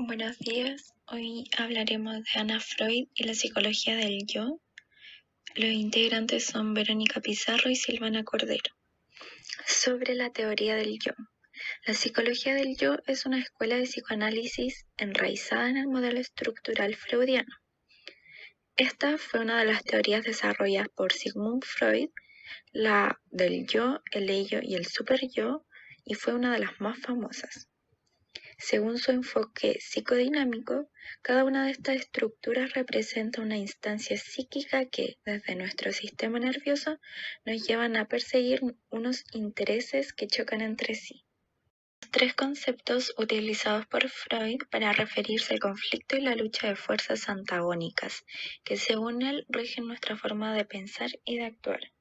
Buenos días, hoy hablaremos de Ana Freud y la psicología del yo. Los integrantes son Verónica Pizarro y Silvana Cordero. Sobre la teoría del yo. La psicología del yo es una escuela de psicoanálisis enraizada en el modelo estructural freudiano. Esta fue una de las teorías desarrolladas por Sigmund Freud, la del yo, el ello y el superyo, y fue una de las más famosas. Según su enfoque psicodinámico, cada una de estas estructuras representa una instancia psíquica que, desde nuestro sistema nervioso, nos llevan a perseguir unos intereses que chocan entre sí. Los tres conceptos utilizados por Freud para referirse al conflicto y la lucha de fuerzas antagónicas, que según él rigen nuestra forma de pensar y de actuar,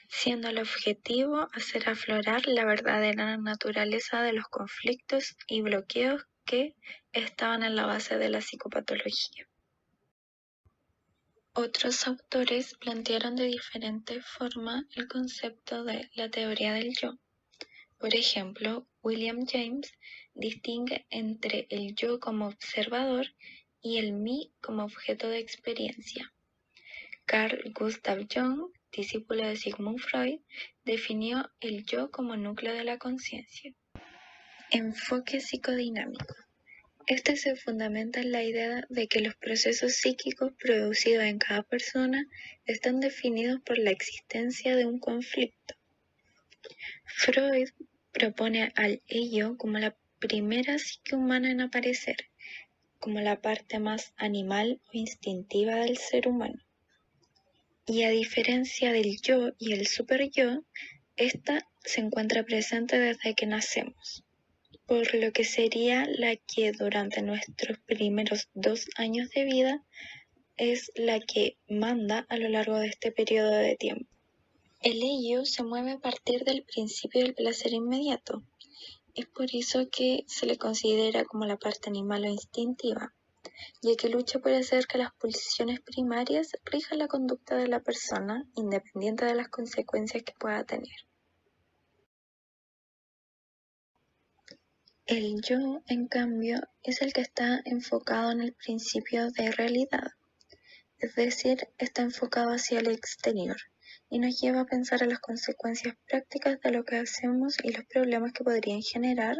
siendo el objetivo hacer aflorar la verdadera naturaleza de los conflictos y bloqueos que estaban en la base de la psicopatología. Otros autores plantearon de diferente forma el concepto de la teoría del yo. Por ejemplo, William James distingue entre el yo como observador y el mí como objeto de experiencia. Carl Gustav Jung, discípulo de Sigmund Freud, definió el yo como núcleo de la conciencia. Enfoque psicodinámico. Este se fundamenta en la idea de que los procesos psíquicos producidos en cada persona están definidos por la existencia de un conflicto. Freud propone al ello como la primera psique humana en aparecer, como la parte más animal o instintiva del ser humano. Y a diferencia del yo y el superyo, esta se encuentra presente desde que nacemos, por lo que sería la que durante nuestros primeros 2 años de vida es la que manda a lo largo de este periodo de tiempo. El ello se mueve a partir del principio del placer inmediato. Es por eso que se le considera como la parte animal o instintiva, ya que lucha por hacer que las pulsiones primarias rijan la conducta de la persona, independiente de las consecuencias que pueda tener. El yo, en cambio, es el que está enfocado en el principio de realidad, es decir, está enfocado hacia el exterior y nos lleva a pensar en las consecuencias prácticas de lo que hacemos y los problemas que podrían generar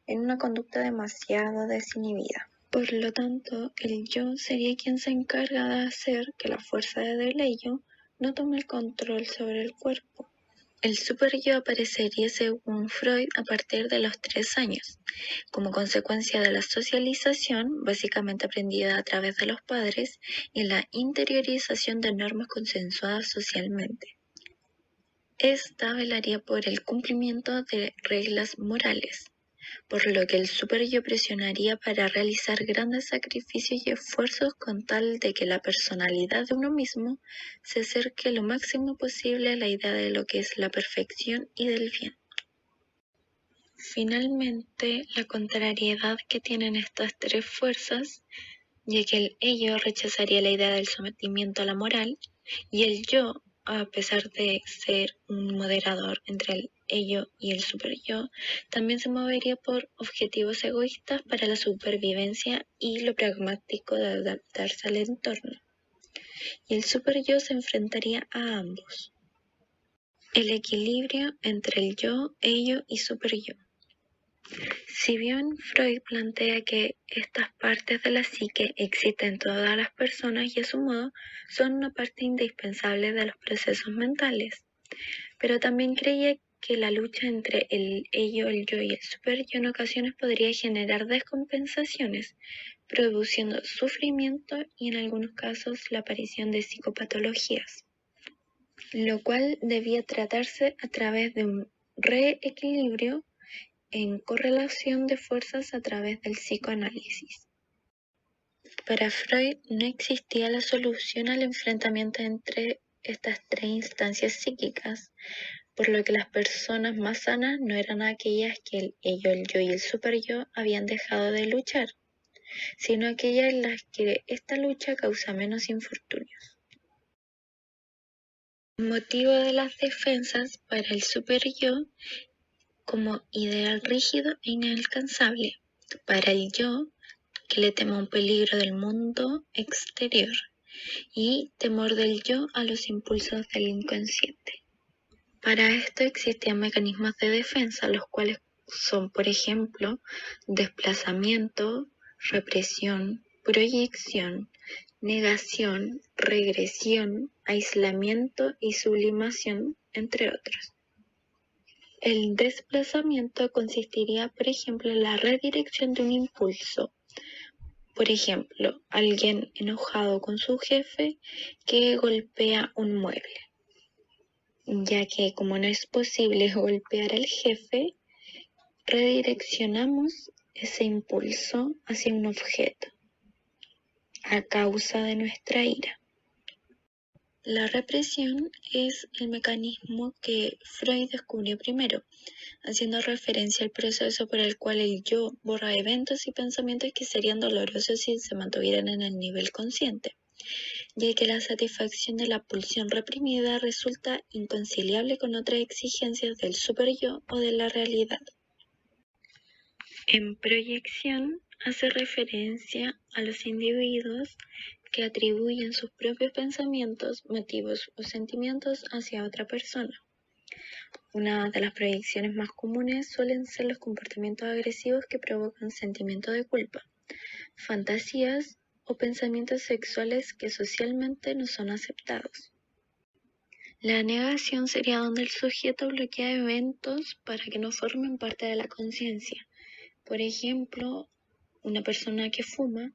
en una conducta demasiado desinhibida. Por lo tanto, el yo sería quien se encarga de hacer que la fuerza del ello no tome el control sobre el cuerpo. El superyo aparecería según Freud a partir de los 3 años, como consecuencia de la socialización, básicamente aprendida a través de los padres, y la interiorización de normas consensuadas socialmente. Esta velaría por el cumplimiento de reglas morales, por lo que el superyo presionaría para realizar grandes sacrificios y esfuerzos con tal de que la personalidad de uno mismo se acerque lo máximo posible a la idea de lo que es la perfección y del bien. Finalmente, la contrariedad que tienen estas tres fuerzas, ya que el ello rechazaría la idea del sometimiento a la moral, y el yo, a pesar de ser un moderador entre el ello y el superyo, también se movería por objetivos egoístas para la supervivencia y lo pragmático de adaptarse al entorno. Y el superyo se enfrentaría a ambos. El equilibrio entre el yo, ello y superyo. Si bien Freud plantea que estas partes de la psique existen en todas las personas y a su modo son una parte indispensable de los procesos mentales, pero también creía que la lucha entre el ello, el yo y el superyo en ocasiones podría generar descompensaciones, produciendo sufrimiento y en algunos casos la aparición de psicopatologías, lo cual debía tratarse a través de un reequilibrio en correlación de fuerzas a través del psicoanálisis. Para Freud no existía la solución al enfrentamiento entre estas tres instancias psíquicas, por lo que las personas más sanas no eran aquellas que el ello, el yo y el superyo habían dejado de luchar, sino aquellas en las que esta lucha causa menos infortunios. El motivo de las defensas para el superyo como ideal rígido e inalcanzable. Para el yo, que le teme a un peligro del mundo exterior, y temor del yo a los impulsos del inconsciente. Para esto existían mecanismos de defensa, los cuales son, por ejemplo, desplazamiento, represión, proyección, negación, regresión, aislamiento y sublimación, entre otros. El desplazamiento consistiría, por ejemplo, en la redirección de un impulso. Por ejemplo, alguien enojado con su jefe que golpea un mueble, ya que como no es posible golpear al jefe, redireccionamos ese impulso hacia un objeto a causa de nuestra ira. La represión es el mecanismo que Freud descubrió primero, haciendo referencia al proceso por el cual el yo borra eventos y pensamientos que serían dolorosos si se mantuvieran en el nivel consciente, ya que la satisfacción de la pulsión reprimida resulta inconciliable con otras exigencias del superyo o de la realidad. En proyección hace referencia a los individuos que atribuyen sus propios pensamientos, motivos o sentimientos hacia otra persona. Una de las proyecciones más comunes suelen ser los comportamientos agresivos que provocan sentimiento de culpa, fantasías o pensamientos sexuales que socialmente no son aceptados. La negación sería donde el sujeto bloquea eventos para que no formen parte de la conciencia. Por ejemplo, una persona que fuma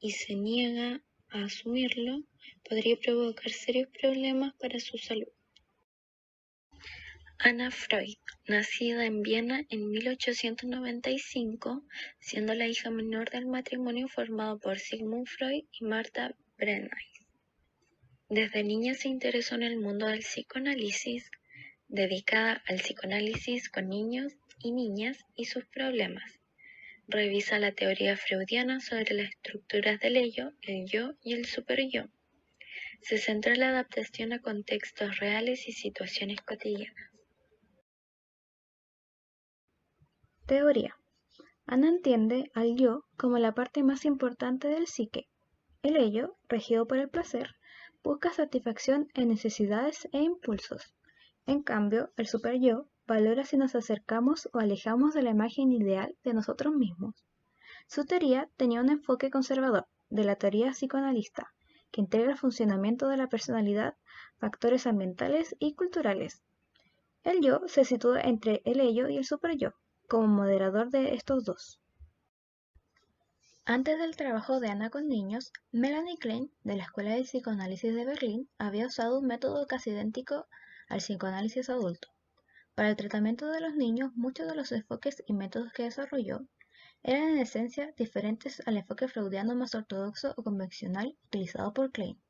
y se niega a asumirlo podría provocar serios problemas para su salud. Anna Freud, nacida en Viena en 1895, siendo la hija menor del matrimonio formado por Sigmund Freud y Martha Brennais. Desde niña se interesó en el mundo del psicoanálisis, dedicada al psicoanálisis con niños y niñas y sus problemas. Revisa la teoría freudiana sobre las estructuras del ello, el yo y el superyo. Se centra en la adaptación a contextos reales y situaciones cotidianas. Teoría. Anna entiende al yo como la parte más importante del psique. El ello, regido por el placer, busca satisfacción en necesidades e impulsos. En cambio, el superyo valora si nos acercamos o alejamos de la imagen ideal de nosotros mismos. Su teoría tenía un enfoque conservador de la teoría psicoanalista, que integra el funcionamiento de la personalidad, factores ambientales y culturales. El yo se sitúa entre el ello y el superyo, como moderador de estos dos. Antes del trabajo de Anna con niños, Melanie Klein, de la Escuela de Psicoanálisis de Berlín, había usado un método casi idéntico al psicoanálisis adulto. Para el tratamiento de los niños, muchos de los enfoques y métodos que desarrolló eran en esencia diferentes al enfoque freudiano más ortodoxo o convencional utilizado por Klein.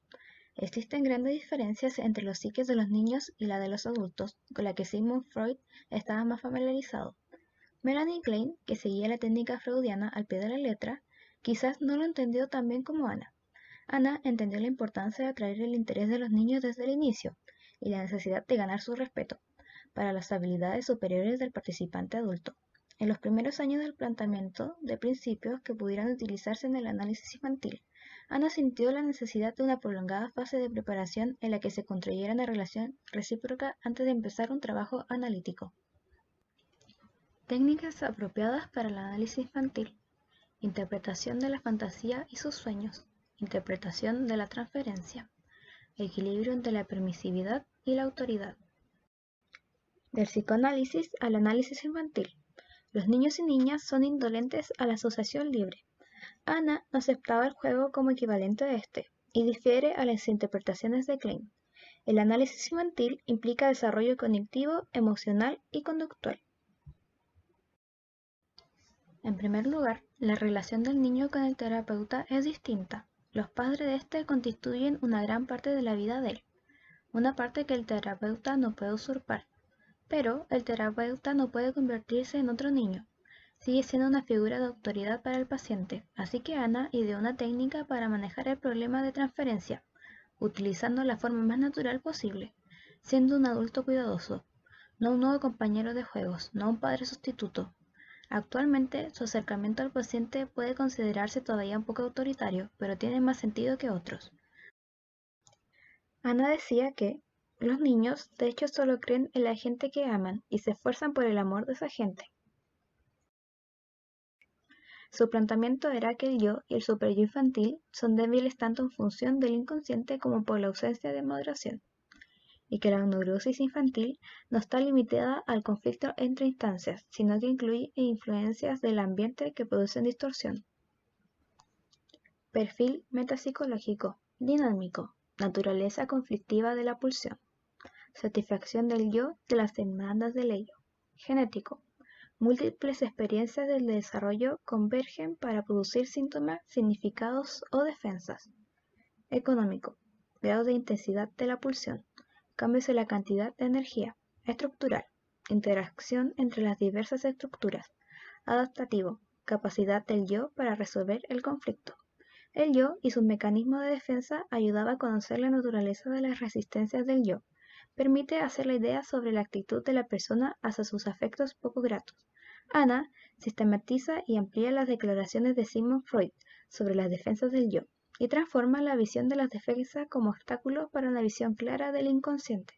Existen grandes diferencias entre los psiques de los niños y la de los adultos, con la que Sigmund Freud estaba más familiarizado. Melanie Klein, que seguía la técnica freudiana al pie de la letra, quizás no lo entendió tan bien como Anna. Anna entendió la importancia de atraer el interés de los niños desde el inicio y la necesidad de ganar su respeto para las habilidades superiores del participante adulto. En los primeros años del planteamiento de principios que pudieran utilizarse en el análisis infantil, Anna sintió la necesidad de una prolongada fase de preparación en la que se construyera una relación recíproca antes de empezar un trabajo analítico. Técnicas apropiadas para el análisis infantil. Interpretación de la fantasía y sus sueños. Interpretación de la transferencia. Equilibrio entre la permisividad y la autoridad. Del psicoanálisis al análisis infantil. Los niños y niñas son indolentes a la asociación libre. Anna no aceptaba el juego como equivalente a este, y difiere a las interpretaciones de Klein. El análisis infantil implica desarrollo cognitivo, emocional y conductual. En primer lugar, la relación del niño con el terapeuta es distinta. Los padres de este constituyen una gran parte de la vida de él, una parte que el terapeuta no puede usurpar. Pero el terapeuta no puede convertirse en otro niño. Sigue siendo una figura de autoridad para el paciente, así que Anna ideó una técnica para manejar el problema de transferencia, utilizando la forma más natural posible, siendo un adulto cuidadoso, no un nuevo compañero de juegos, no un padre sustituto. Actualmente, su acercamiento al paciente puede considerarse todavía un poco autoritario, pero tiene más sentido que otros. Ana decía que los niños, de hecho, solo creen en la gente que aman y se esfuerzan por el amor de esa gente. Su planteamiento era que el yo y el superyo infantil son débiles tanto en función del inconsciente como por la ausencia de moderación, y que la neurosis infantil no está limitada al conflicto entre instancias, sino que incluye influencias del ambiente que producen distorsión. Perfil metapsicológico, dinámico, naturaleza conflictiva de la pulsión, satisfacción del yo de las demandas del ello, genético. Múltiples experiencias del desarrollo convergen para producir síntomas, significados o defensas. Económico. Grado de intensidad de la pulsión. Cambios en la cantidad de energía. Estructural. Interacción entre las diversas estructuras. Adaptativo. Capacidad del yo para resolver el conflicto. El yo y sus mecanismos de defensa ayudaba a conocer la naturaleza de las resistencias del yo. Permite hacer la idea sobre la actitud de la persona hacia sus afectos poco gratos. Ana sistematiza y amplía las declaraciones de Sigmund Freud sobre las defensas del yo y transforma la visión de las defensas como obstáculos para una visión clara del inconsciente.